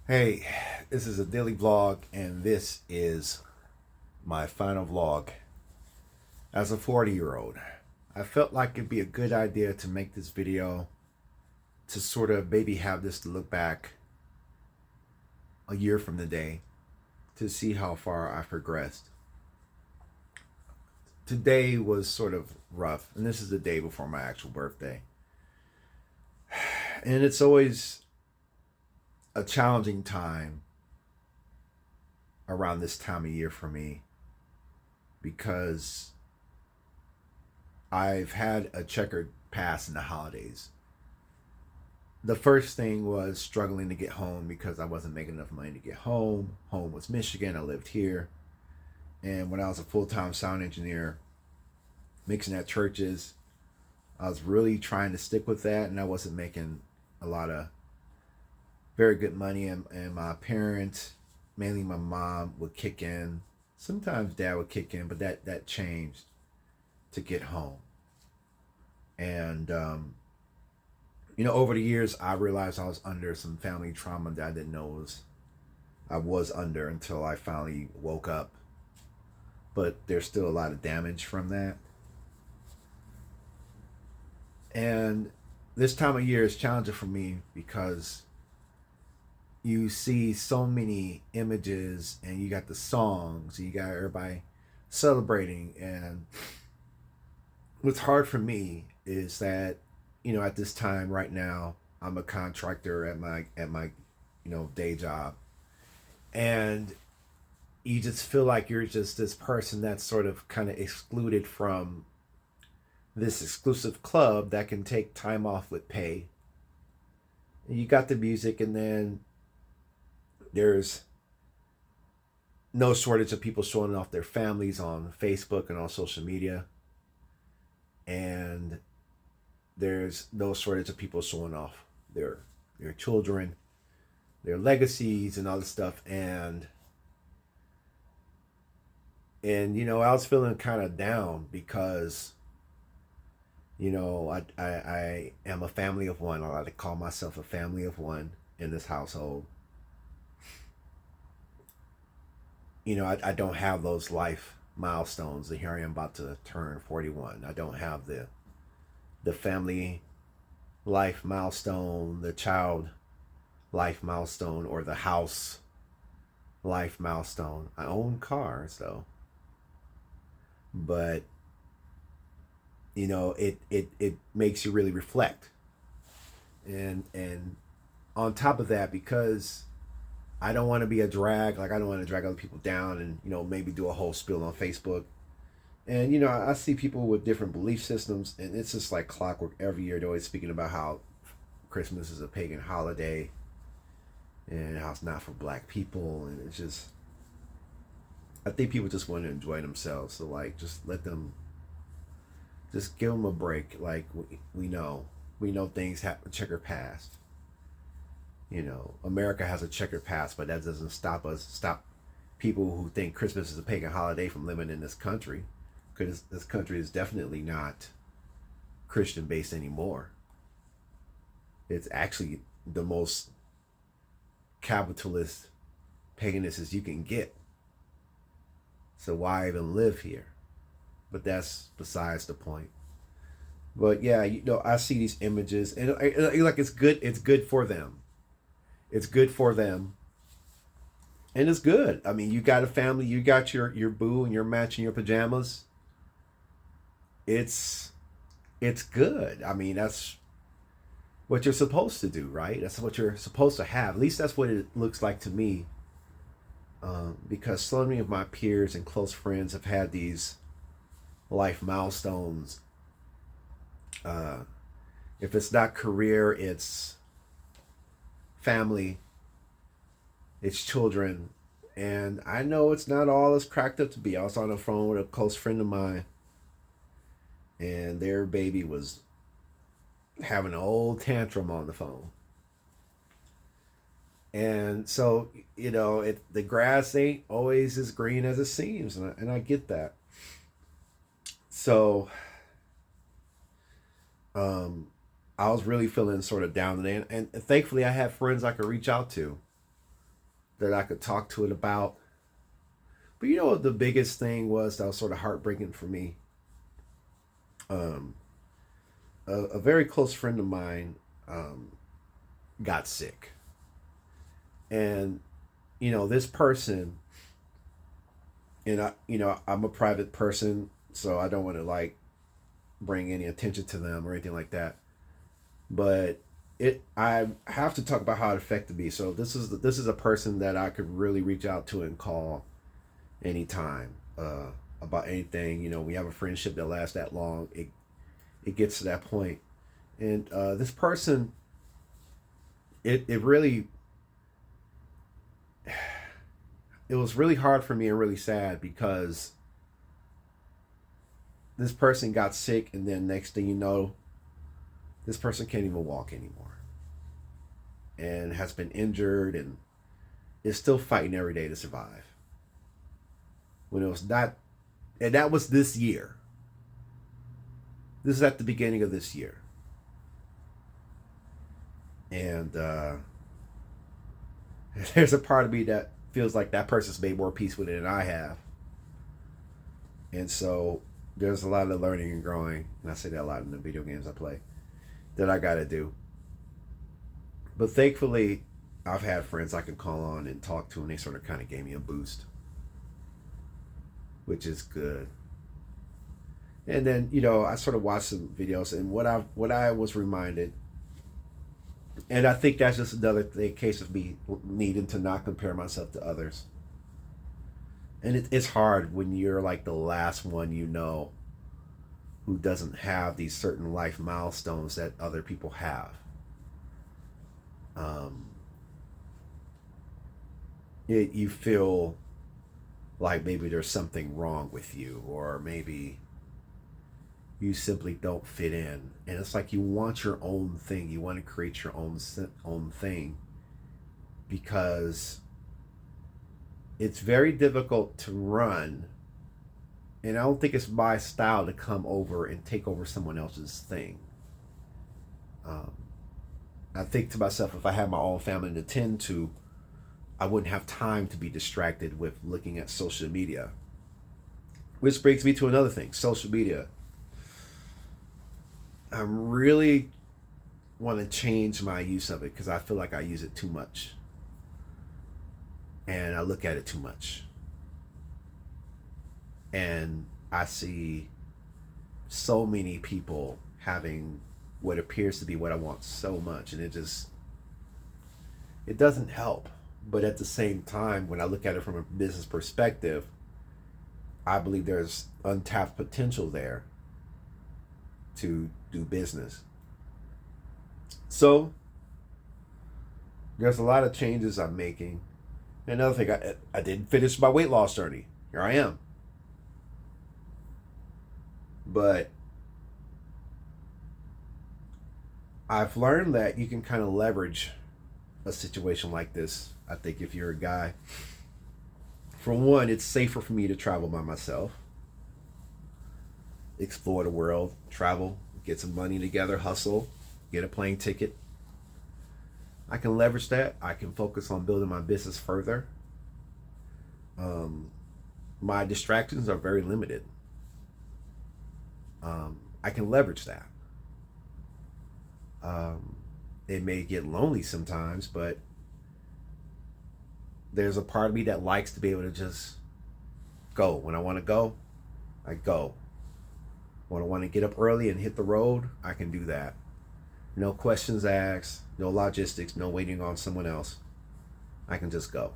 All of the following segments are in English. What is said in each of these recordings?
Hey, this is a daily vlog, and this is my final vlog. As a 40-year-old, I felt like it'd be a good idea to make this video to sort of maybe have this to look back a year from the day to see how far I've progressed. Today was sort of rough, and this is the day before my actual birthday. And it's always a challenging time around this time of year for me because I've had a checkered past in the holidays. The first thing was struggling to get home because I wasn't making enough money to get home. Home was Michigan. I lived here. And when I was a full time sound engineer, mixing at churches, I was really trying to stick with that, and I wasn't making a lot of very good money. And my parents, mainly my mom, would kick in. Sometimes dad would kick in, but that changed to get home. And over the years, I realized I was under some family trauma that I didn't know I was under until I finally woke up. But there's still a lot of damage from that. And this time of year is challenging for me because you see so many images and you got the songs and you got everybody celebrating. And what's hard for me is that at this time right now, I'm a contractor at my day job, and you just feel like you're just this person that's sort of kind of excluded from this exclusive club that can take time off with pay. And you got the music, and then there's no shortage of people showing off their families on Facebook and on social media, and there's no shortage of people showing off their children, their legacies, and all this stuff. And I was feeling kind of down because I am a family of one. I like to call myself a family of one in this household. I don't have those life milestones. And here I am about to turn 41. I don't have the family life milestone, the child life milestone, or the house life milestone. I own cars though, but it makes you really reflect. And on top of that, because I don't want to be a drag, like I don't want to drag other people down and maybe do a whole spill on Facebook. And I see people with different belief systems, and it's just like clockwork. Every year they're always speaking about how Christmas is a pagan holiday and how it's not for black people. And it's just, I think people just want to enjoy themselves. So like, just let them, just give them a break. Like we know things have a checkered past. America has a checkered past, but that doesn't stop people who think Christmas is a pagan holiday from living in this country, because this country is definitely not Christian based anymore. It's actually the most capitalist paganist as you can get. So why even live here? But that's besides the point. But yeah, I see these images, and like it's good. It's good for them. It's good for them, and it's good. I mean, you got a family. You got your boo, and you're matching your pajamas. It's good. I mean, that's what you're supposed to do, right? That's what you're supposed to have. At least that's what it looks like to me. Because so many of my peers and close friends have had these life milestones. Uh, if it's not career, it's family, it's children. And I know it's not all as cracked up to be. I was on the phone with a close friend of mine, and their baby was having an old tantrum on the phone. And so, the grass ain't always as green as it seems, and I get that. So, I was really feeling sort of down today, and thankfully I had friends I could reach out to. that I could talk to it about. But you know what the biggest thing was that was sort of heartbreaking for me? Um, a very close friend of mine got sick. And, this person, and I'm a private person, so I don't want to like bring any attention to them or anything like that. But I have to talk about how it affected me. So this is a person that I could really reach out to and call anytime about anything. We have a friendship that lasts that long. It gets to that point, and this person, it really, it was really hard for me and really sad because this person got sick, and then next thing you know, this person can't even walk anymore and has been injured and is still fighting every day to survive. When it was not, and that was this year. This is at the beginning of this year. And there's a part of me that feels like that person's made more peace with it than I have. And so there's a lot of learning and growing, and I say that a lot in the video games I play, that I got to do. But thankfully, I've had friends I can call on and talk to, and they sort of kind of gave me a boost, which is good. And then I sort of watched some videos, and what I was reminded, and I think that's just another case of me needing to not compare myself to others. And it's hard when you're like the last one who doesn't have these certain life milestones that other people have. You feel like maybe there's something wrong with you, or maybe you simply don't fit in, and it's like you want your own thing. You want to create your own thing, because it's very difficult to run, and I don't think it's my style to come over and take over someone else's thing. I think to myself, if I had my own family to tend to, I wouldn't have time to be distracted with looking at social media. Which brings me to another thing, social media. I really want to change my use of it because I feel like I use it too much. And I look at it too much. And I see so many people having what appears to be what I want so much, and it doesn't help. But at the same time, when I look at it from a business perspective, I believe there's untapped potential there to do business. So there's a lot of changes I'm making. Another thing, I didn't finish my weight loss journey. Here I am. But I've learned that you can kind of leverage a situation like this. I think if you're a guy, for one, it's safer for me to travel by myself, explore the world, travel, get some money together, hustle, get a plane ticket. I can leverage that. I can focus on building my business further. My distractions are very limited. I can leverage that. It may get lonely sometimes, but there's a part of me that likes to be able to just go. When I want to go, I go. When I want to get up early and hit the road, I can do that. No questions asked, no logistics, no waiting on someone else. I can just go.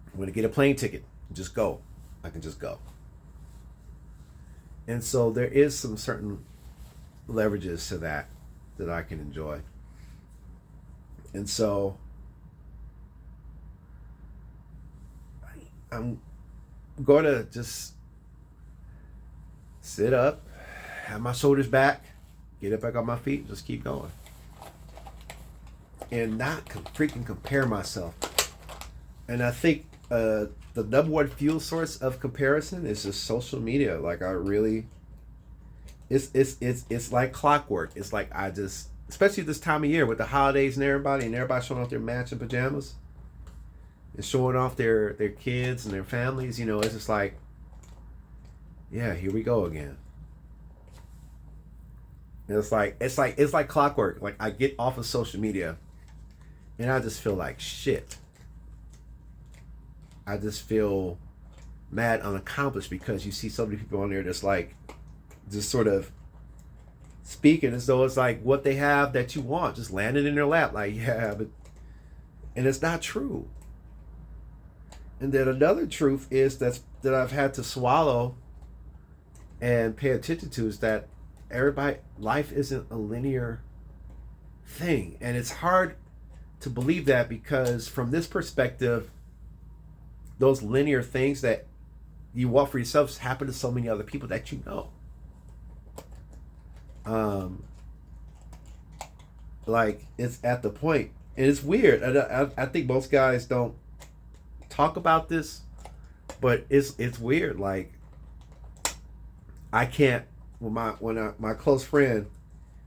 I'm going to get a plane ticket, just go. I can just go. And so there is some certain leverages to that I can enjoy. And so I'm going to just sit up, have my shoulders back, get up back on my feet, just keep going. And not freaking compare myself. And I think the number one fuel source of comparison is just social media. Like I really, it's like clockwork. It's like I just, especially this time of year with the holidays and everybody showing off their matching pajamas. and showing off their kids and their families, it's just like, yeah, here we go again. And it's like clockwork. Like, I get off of social media and I just feel like shit. I just feel mad unaccomplished because you see so many people on there that's like just sort of speaking as though it's like what they have that you want just landed in their lap, like, yeah, but, and it's not true. And then another truth is that I've had to swallow and pay attention to is that life isn't a linear thing. And it's hard to believe that because from this perspective, those linear things that you want for yourself happen to so many other people that you know. Like, it's at the point, and it's weird. I think most guys don't talk about this, but it's weird. Like, I can't, my close friend,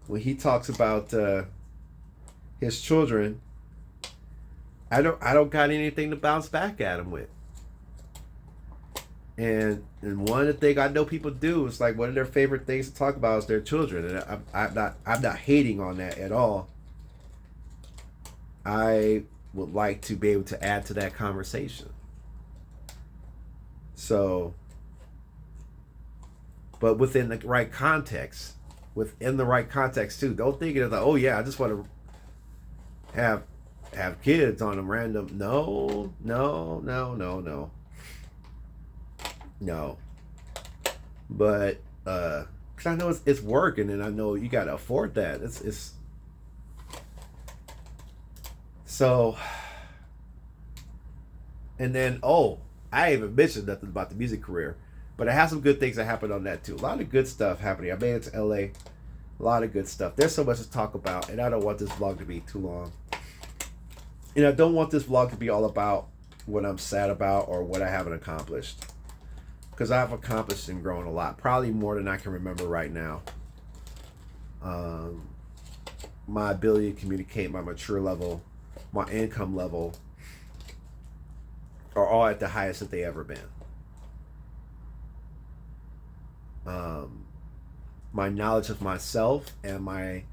when he talks about his children, I don't got anything to bounce back at him with. And one thing I know people do is like one of their favorite things to talk about is their children, and I'm not hating on that at all. I would like to be able to add to that conversation. So, but within the right context, too. Don't think it's like, oh yeah, I just want to have kids on a random. No. But because I know it's working, and I know you got to afford that. It's so. And then, I even mentioned nothing about the music career, but I have some good things that happened on that too. A lot of good stuff happening. I made it to LA. A lot of good stuff. There's so much to talk about, and I don't want this vlog to be too long. And I don't want this vlog to be all about what I'm sad about or what I haven't accomplished. Because I've accomplished and grown a lot. Probably more than I can remember right now. My ability to communicate, my mature level, my income level are all at the highest that they ever been. My knowledge of myself and my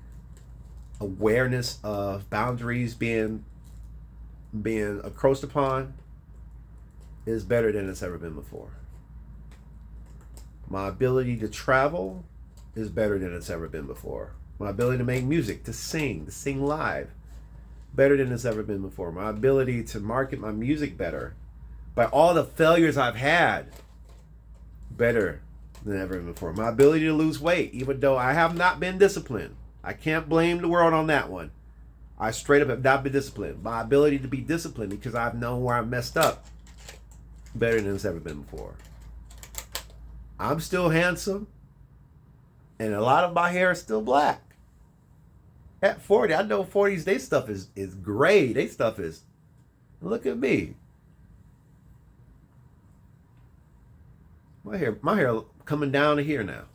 awareness of boundaries being encroached upon is better than it's ever been before. My ability to travel is better than it's ever been before. My ability to make music, to sing live, better than it's ever been before. My ability to market my music better, by all the failures I've had, better than ever before. My ability to lose weight, even though I have not been disciplined. I can't blame the world on that one. I straight up have not been disciplined. My ability to be disciplined because I've known where I messed up, better than it's ever been before. I'm still handsome, and a lot of my hair is still black. At 40, I know 40s, they stuff is gray. They stuff is, look at me. My hair coming down to here now.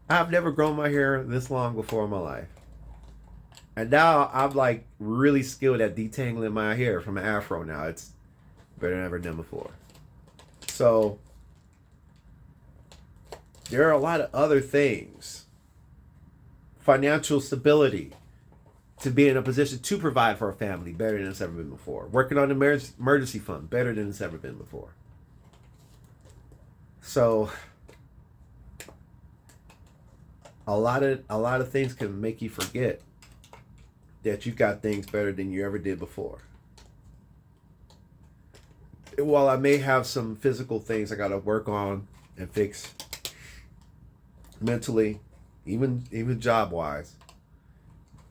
I've never grown my hair this long before in my life. And now I'm like really skilled at detangling my hair from an afro now. It's better than ever done before. So there are a lot of other things. Financial stability, to be in a position to provide for a family, better than it's ever been before. Working on the emergency fund, better than it's ever been before. So a lot of things can make you forget that you've got things better than you ever did before. While I may have some physical things I got to work on and fix mentally, even job wise,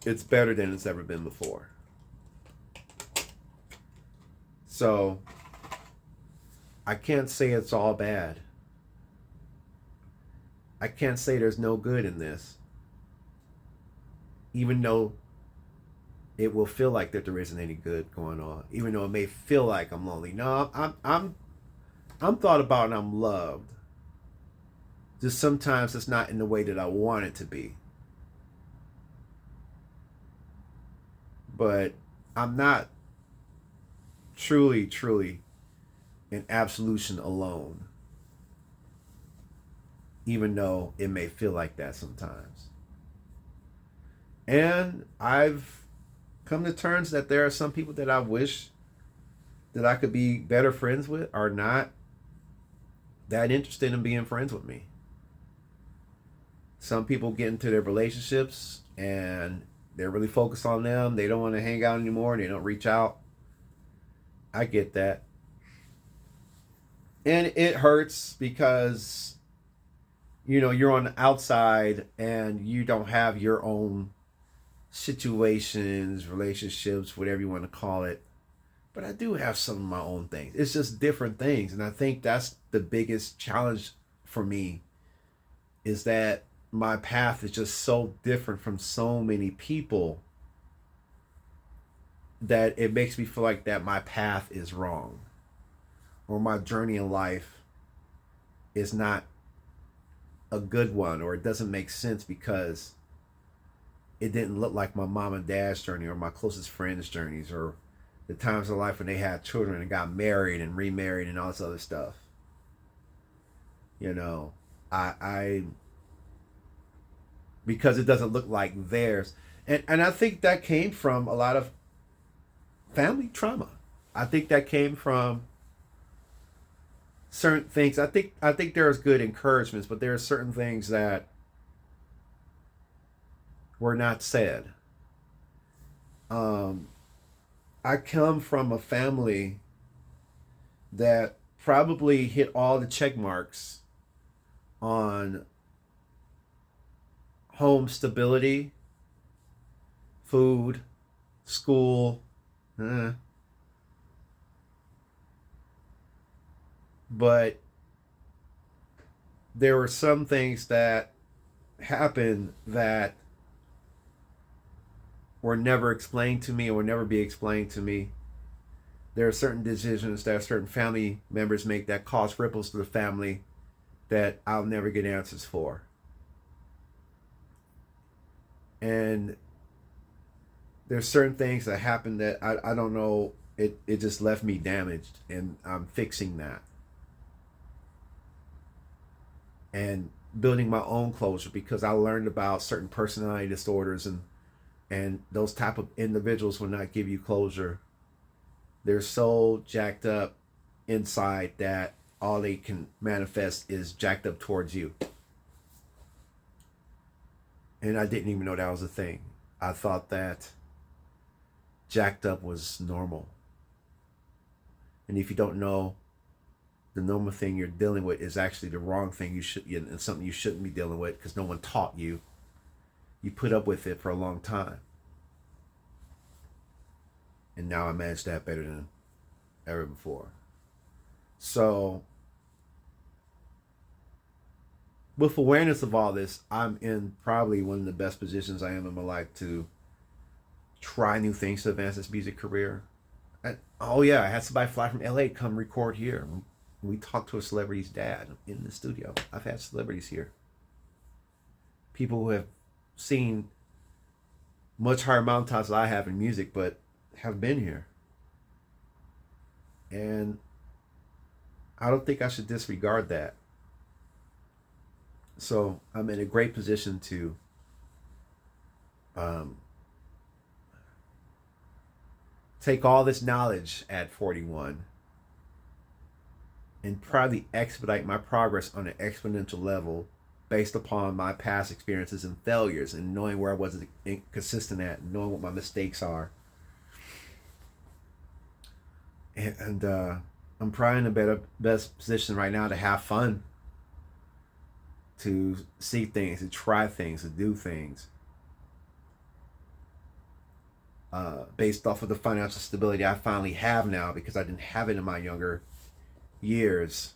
it's better than it's ever been before. So I can't say it's all bad. I can't say there's no good in this, even though it will feel like that there isn't any good going on, even though it may feel like I'm lonely. No, I'm thought about and I'm loved. Just sometimes it's not in the way that I want it to be. But I'm not truly, truly in absolution alone, even though it may feel like that sometimes. And I've come to terms that there are some people that I wish that I could be better friends with are not that interested in being friends with me. Some people get into their relationships and they're really focused on them. They don't want to hang out anymore. They don't reach out. I get that. And it hurts because, you're on the outside and you don't have your own situations, relationships, whatever you want to call it. But I do have some of my own things. It's just different things. And I think that's the biggest challenge for me is that my path is just so different from so many people that it makes me feel like that my path is wrong or my journey in life is not a good one, or it doesn't make sense because it didn't look like my mom and dad's journey or my closest friends' journeys or the times of life when they had children and got married and remarried and all this other stuff. I because it doesn't look like theirs. And I think that came from a lot of family trauma. I think that came from certain things. I think there's good encouragements, but there are certain things that were not said. I come from a family that probably hit all the check marks on home stability, food, school. But there were some things that happened that were never explained to me or will never be explained to me. There are certain decisions that certain family members make that cause ripples to the family that I'll never get answers for. And there's certain things that happen that I don't know, it just left me damaged, and I'm fixing that. And building my own closure because I learned about certain personality disorders and those type of individuals will not give you closure. They're so jacked up inside that all they can manifest is jacked up towards you. And I didn't even know that was a thing. I thought that jacked up was normal. And if you don't know, the normal thing you're dealing with is actually the wrong thing and something you shouldn't be dealing with because no one taught you. You put up with it for a long time. And now I manage that better than ever before. So, with awareness of all this, I'm in probably one of the best positions I am in my life to try new things to advance this music career. I had somebody fly from LA come record here. We talked to a celebrity's dad in the studio. I've had celebrities here. People who have seen much higher mountaintops than I have in music, but have been here. And I don't think I should disregard that. So I'm in a great position to take all this knowledge at 41 and probably expedite my progress on an exponential level based upon my past experiences and failures and knowing where I wasn't consistent at and knowing what my mistakes are. And I'm probably in a best position right now to have fun, to see things, to try things, to do things. Based off of the financial stability I finally have now because I didn't have it in my younger years.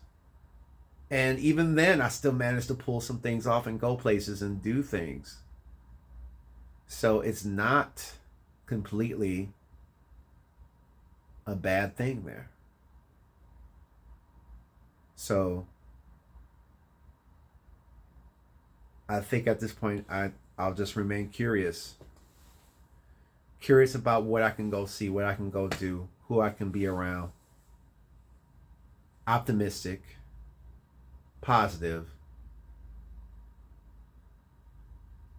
And even then, I still managed to pull some things off and go places and do things. So it's not completely a bad thing there. So I think at this point I'll just remain curious about what I can go see, what I can go do, who I can be around, optimistic, positive,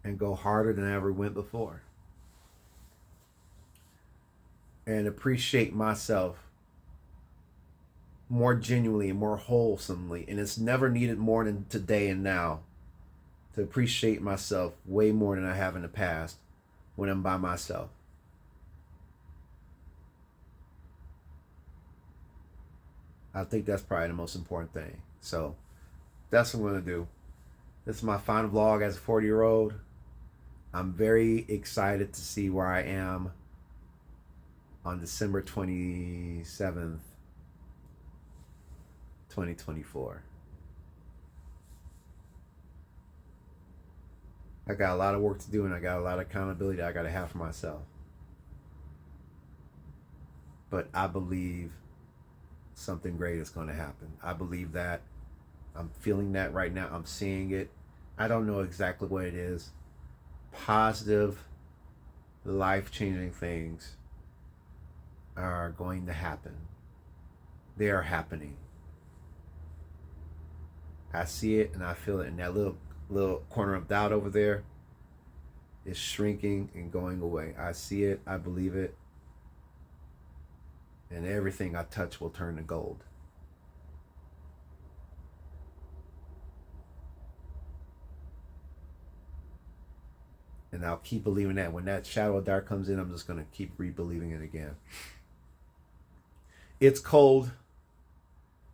and go harder than I ever went before. And appreciate myself more genuinely and more wholesomely. And it's never needed more than today and now to appreciate myself way more than I have in the past when I'm by myself. I think that's probably the most important thing. So that's what I'm going to do. This is my final vlog as a 40-year-old. I'm very excited to see where I am on December 27th, 2024. I got a lot of work to do, and I got a lot of accountability I got to have for myself. But I believe something great is going to happen. I believe that. I'm feeling that right now. I'm seeing it. I don't know exactly what it is. Positive, life-changing things are going to happen. They are happening. I see it and I feel it. And that little corner of doubt over there is shrinking and going away. I see it. I believe it. And everything I touch will turn to gold. And I'll keep believing that. When that shadow of dark comes in, I'm just going to keep re-believing it again. It's cold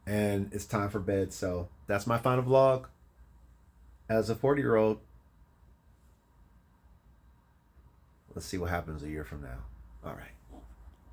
and it's time for bed. So that's my final vlog as a 40-year-old. Let's see what happens a year from now. All right.